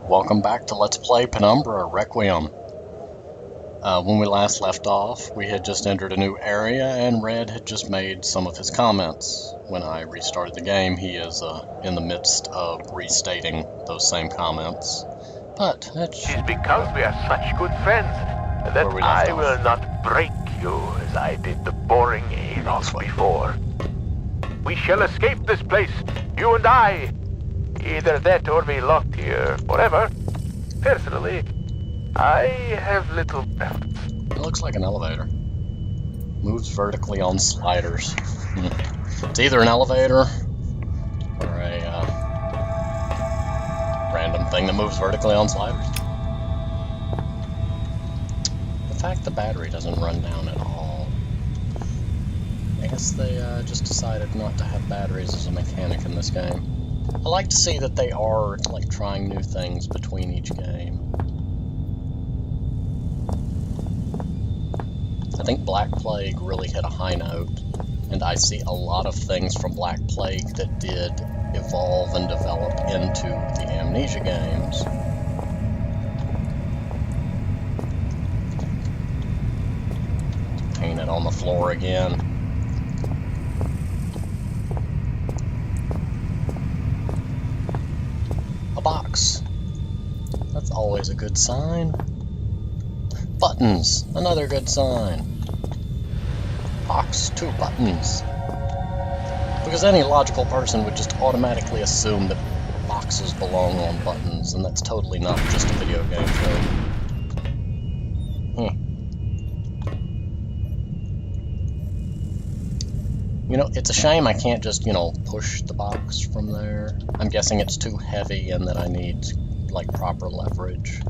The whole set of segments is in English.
Welcome back to Let's Play Penumbra Requiem. When we last left off, we had just entered a new area, and Red had just made some of his comments. When I restarted the game, he is in the midst of restating those same comments. But it's because we are such good friends that I will not break you as I did the boring Anos before. We shall escape this place, you and I. Either that or be locked here forever. Personally, I have little preference. It looks like an elevator. Moves vertically on sliders. It's either an elevator or a random thing that moves vertically on sliders. The fact the battery doesn't run down at all. I guess they just decided not to have batteries as a mechanic in this game. I like to see that they are like trying new things between each game. I think Black Plague really hit a high note, and I see a lot of things from Black Plague that did evolve and develop into the Amnesia games. Paint it on the floor again. A box. That's always a good sign. Buttons. Another good sign. Box, 2 buttons. Because any logical person would just automatically assume that boxes belong on buttons, and that's totally not just a video game thing. You know, it's a shame I can't just, push the box from there. I'm guessing it's too heavy and that I need, like, proper leverage.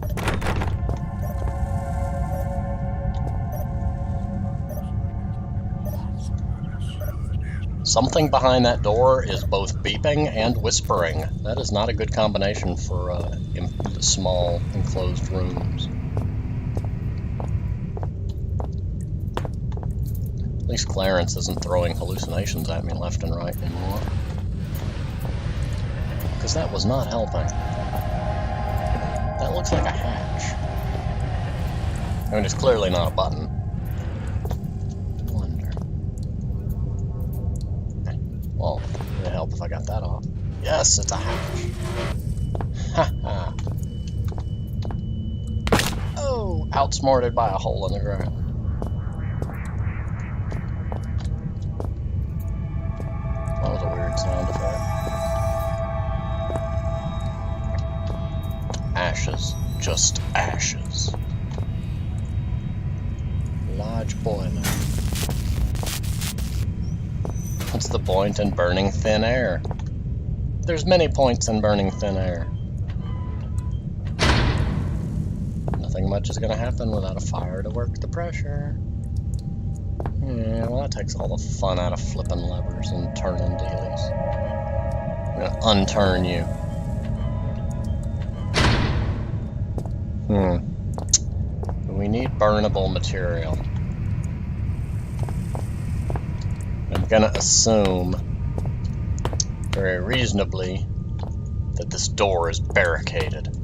Something behind that door is both beeping and whispering. That is not a good combination for small, enclosed rooms. At least Clarence isn't throwing hallucinations at me left and right anymore. Because that was not helping. That looks like a hatch. I mean, it's clearly not a button. I wonder. Well, it'd help if I got that off. Yes, it's a hatch. Ha ha. Oh, outsmarted by a hole in the ground. That was a weird sound effect. Ashes. Just ashes. Large boiler. What's the point in burning thin air? There's many points in burning thin air. Nothing much is going to happen without a fire to work the pressure. Yeah, well, that takes all the fun out of flipping levers and turning dealies. I'm gonna unturn you. We need burnable material. I'm gonna assume, very reasonably, that this door is barricaded.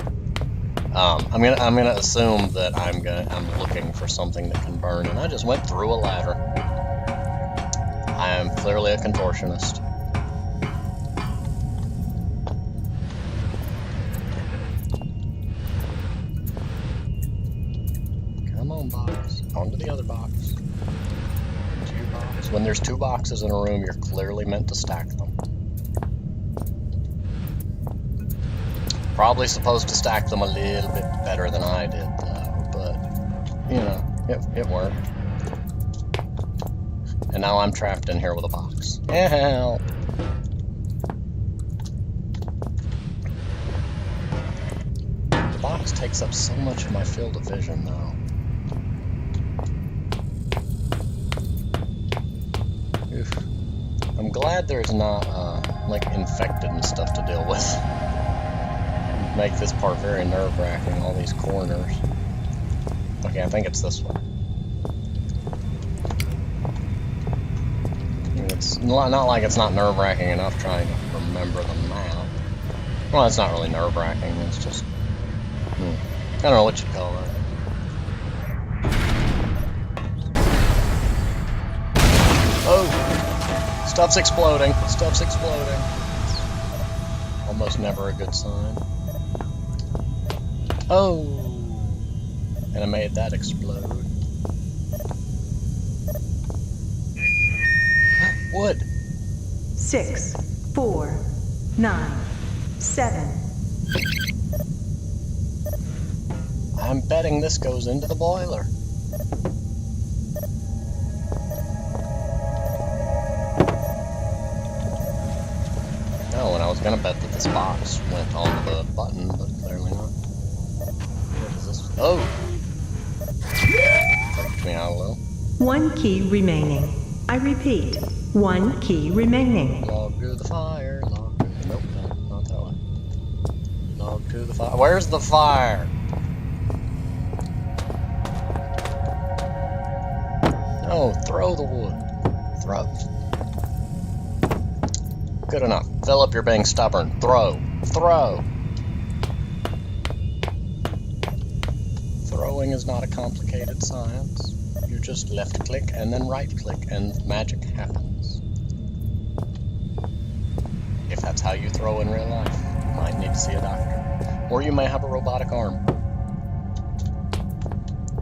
I'm gonna assume that I'm looking for something that can burn, and I just went through a ladder. I am clearly a contortionist. Come on, box. Onto the other box. 2 boxes. When there's 2 boxes in a room, you're clearly meant to stack them. Probably supposed to stack them a little bit better than I did, though, but, it worked. And now I'm trapped in here with a box. Help! The box takes up so much of my field of vision, though. Oof. I'm glad there's not, like, infected and stuff to deal with. Make this part very nerve-wracking, all these corners. Okay, I think it's this one. It's not like it's not nerve-wracking enough trying to remember the map. Well, it's not really nerve-wracking, it's just I don't know what you'd call that. Oh! Stuff's exploding. Stuff's exploding. Almost never a good sign. Oh! And I made that explode. Wood! 6, 4, 9, 7. I'm betting this goes into the boiler. No, and I was gonna bet that this box went on the button, but clearly not. What is this? Oh! Freaked me out a little. 1 key remaining. I repeat, 1 key remaining. Log to the fire, log to the... Nope, no, not that one. Log to the fire. Where's the fire? No, throw the wood. Throw. Good enough. Philip, you're being stubborn. Throw. Throw. Throwing is not a complicated science. You just left click and then right click and magic happens. If that's how you throw in real life, you might need to see a doctor. Or you may have a robotic arm.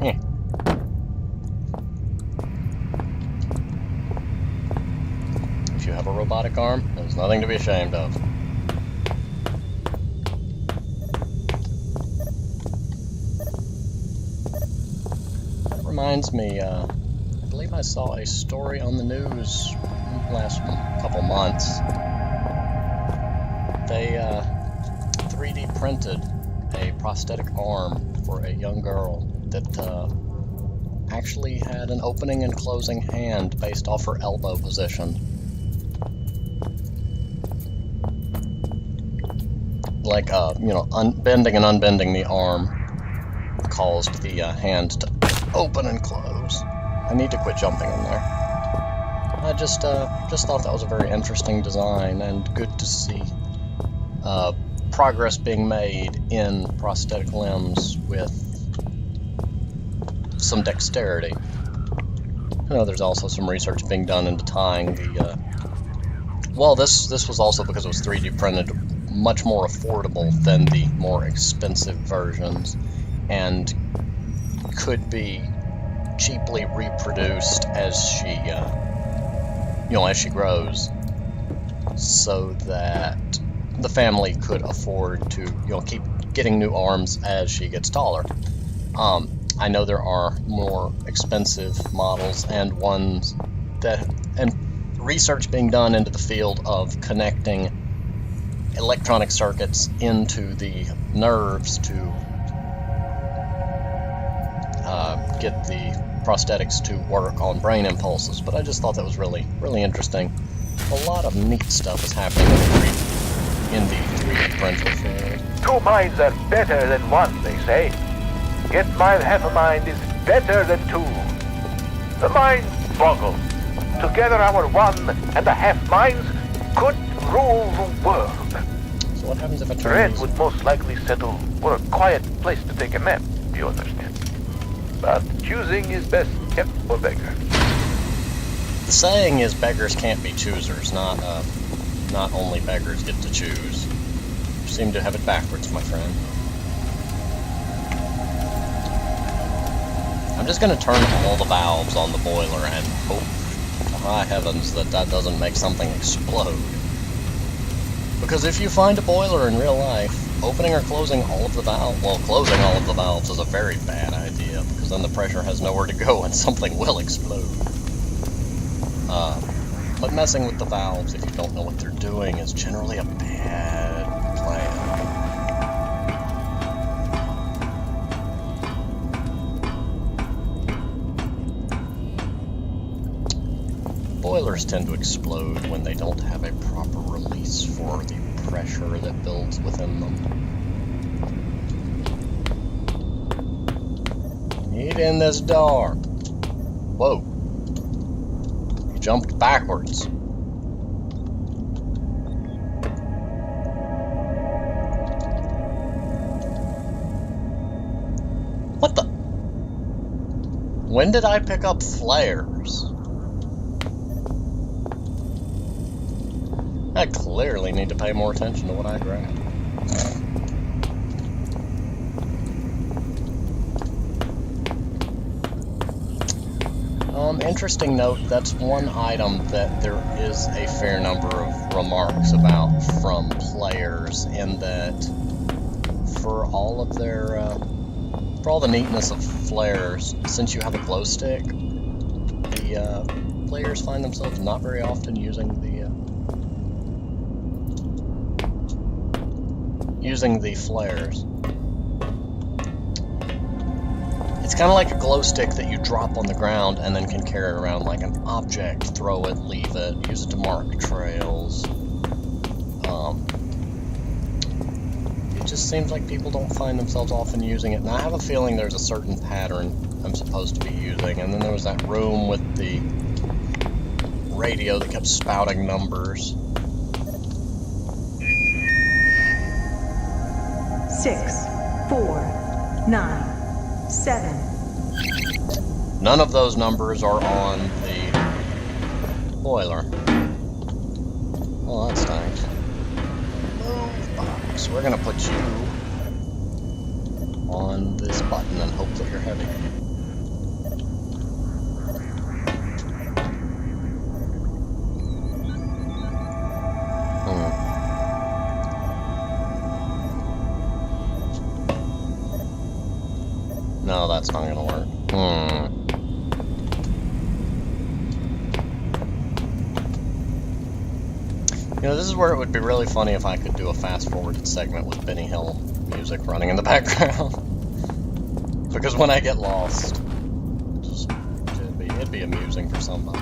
Yeah. If you have a robotic arm, there's nothing to be ashamed of. That reminds me, I believe I saw a story on the news last couple months. They 3D printed a prosthetic arm for a young girl that actually had an opening and closing hand based off her elbow position. Like, bending and unbending the arm caused the hand to open and close. I need to quit jumping in there. I just thought that was a very interesting design and good to see progress being made in prosthetic limbs with some dexterity. I know there's also some research being done into tying the... Well, this was also because it was 3D printed much more affordable than the more expensive versions, and could be cheaply reproduced as she, as she grows, so that the family could afford to, keep getting new arms as she gets taller. I know there are more expensive models and ones and research being done into the field of connecting electronic circuits into the nerves to get the prosthetics to work on brain impulses, but I just thought that was really, really interesting. A lot of neat stuff is happening in the 3D printer field. 2 minds are better than 1, they say. Yet my half a mind is better than 2. The mind boggles. Together our 1 and a half minds could rule the world. So what happens if I turn Red these? would most likely settle for a quiet place to take a nap, you understand. But choosing is best kept for beggars. The saying is beggars can't be choosers, not only beggars get to choose. You seem to have it backwards, my friend. I'm just going to turn all the valves on the boiler and hope to high heavens that doesn't make something explode. Because if you find a boiler in real life, opening or closing all of the valves, well, closing all of the valves is a very bad idea, because then the pressure has nowhere to go and something will explode. But messing with the valves, if you don't know what they're doing, is generally a bad plan. Boilers tend to explode when they don't have a proper release for the pressure that builds within them. Get in this door. Whoa. You jumped backwards. When did I pick up flares? I clearly need to pay more attention to what I grab. Interesting note, that's one item that there is a fair number of remarks about from players, in that for all of their, for all the neatness of flares, since you have a glow stick, the players find themselves not very often using the flares. It's kind of like a glow stick that you drop on the ground and then can carry around like an object, throw it, leave it, use it to mark trails. It just seems like people don't find themselves often using it, and I have a feeling there's a certain pattern I'm supposed to be using. And then there was that room with the radio that kept spouting numbers. 6, 4, 9, 7. None of those numbers are on the boiler. Well, that stinks. Move box. We're gonna put you on this button and hope that you're heavy. No, that's not gonna work. You know, this is where it would be really funny if I could do a fast-forwarded segment with Benny Hill music running in the background. Because when I get lost, it'd be amusing for somebody.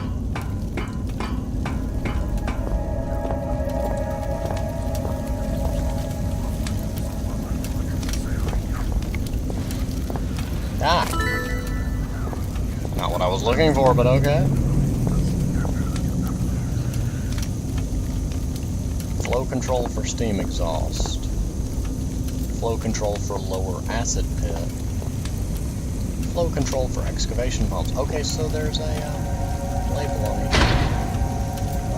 Ah! Not what I was looking for, but okay. Flow control for steam exhaust. Flow control for lower acid pit. Flow control for excavation pumps. Okay, so there's a label on each. I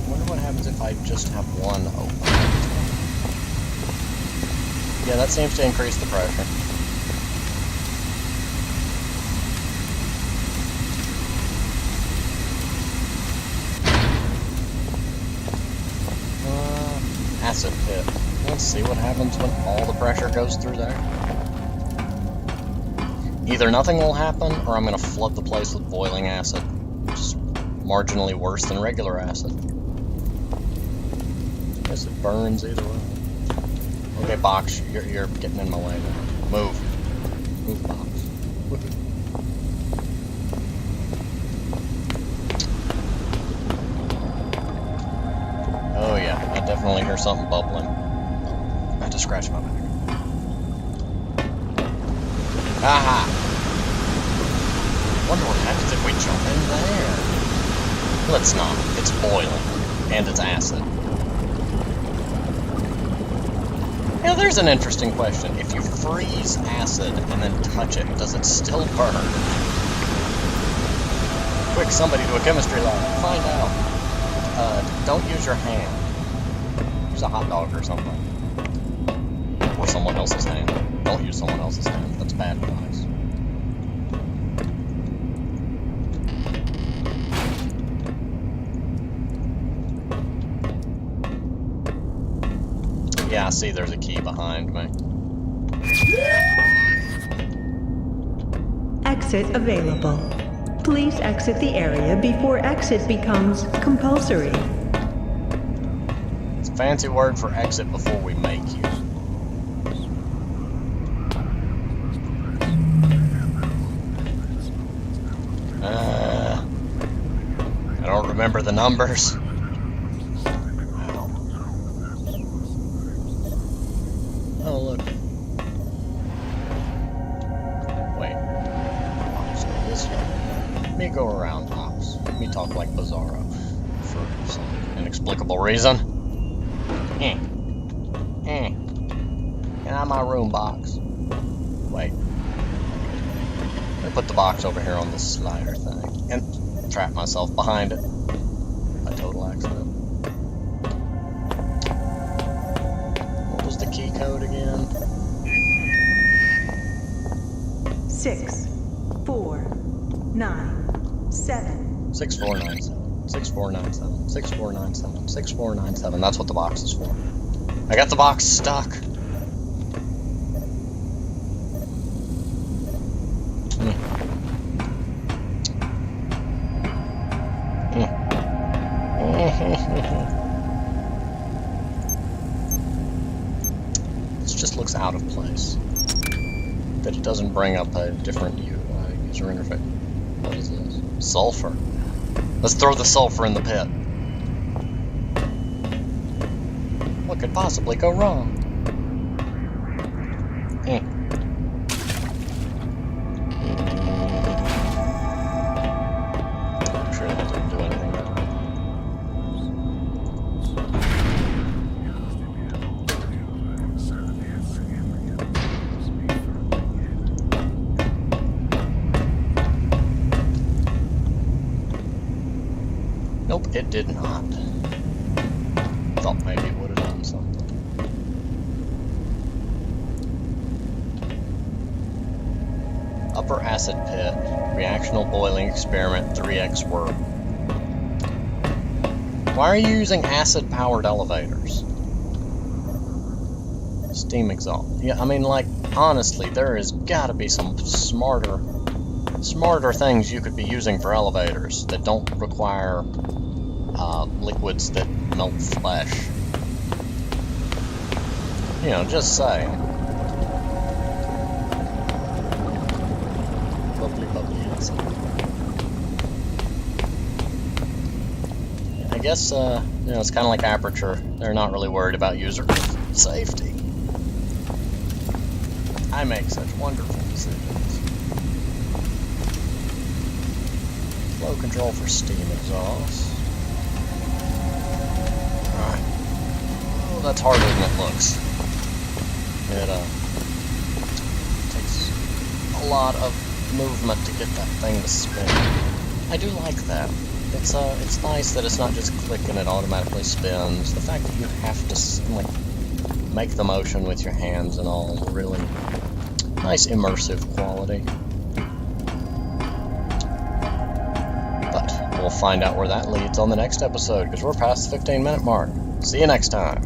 wonder what happens if I just have one open. Yeah, that seems to increase the pressure. Acid pit. Let's see what happens when all the pressure goes through there. Either nothing will happen, or I'm going to flood the place with boiling acid. Just marginally worse than regular acid. Guess it burns either way. Okay, box, you're getting in my way now. Move. Move, box. Oh yeah, I definitely hear something bubbling. I had to scratch my back. Aha! Wonder what happens if we jump in there. Let's not. It's boiling. And it's acid. You know, there's an interesting question. If you freeze acid and then touch it, does it still burn? Quick, somebody to a chemistry lab. Find out. Don't use your hand. Use a hot dog or something. Or someone else's hand. Don't use someone else's hand. That's bad advice. Yeah, I see there's a key behind me. Exit available. Please exit the area before exit becomes compulsory. It's a fancy word for exit before we make you. I don't remember the numbers. Oh, look. Wait. Let's go this way. Let me go around, Pops. Let me talk like Bizarro. For some inexplicable reason. Get out of my room, box. Wait. I put the box over here on this slider thing and trap myself behind it by total accident. What was the key code again? 6, 4, 9, 7. 6497. 6497. 6497. 6497. That's what the box is for. I got the box stuck. This just looks out of place. That it doesn't bring up a different user interface. What is this? Sulfur. Let's throw the sulfur in the pit. What could possibly go wrong? I'm sure that didn't do anything better. Nope, it did not. Thought maybe it would have done something. Upper acid pit, reactional boiling experiment, 3x work. Why are you using acid-powered elevators? Steam exhaust. Yeah, I mean, like, honestly, there has got to be some smarter things you could be using for elevators that don't require liquids that melt flesh. You know, just saying. Lovely, awesome. I guess, you know, it's kind of like Aperture. They're not really worried about user safety. I make such wonderful decisions. Flow control for steam exhaust. Alright. Oh, that's harder than it looks. It takes a lot of movement to get that thing to spin. I do like that. It's nice that it's not just click and it automatically spins. The fact that you have to like make the motion with your hands and all, really nice immersive quality. But we'll find out where that leads on the next episode, because we're past the 15-minute mark. See you next time.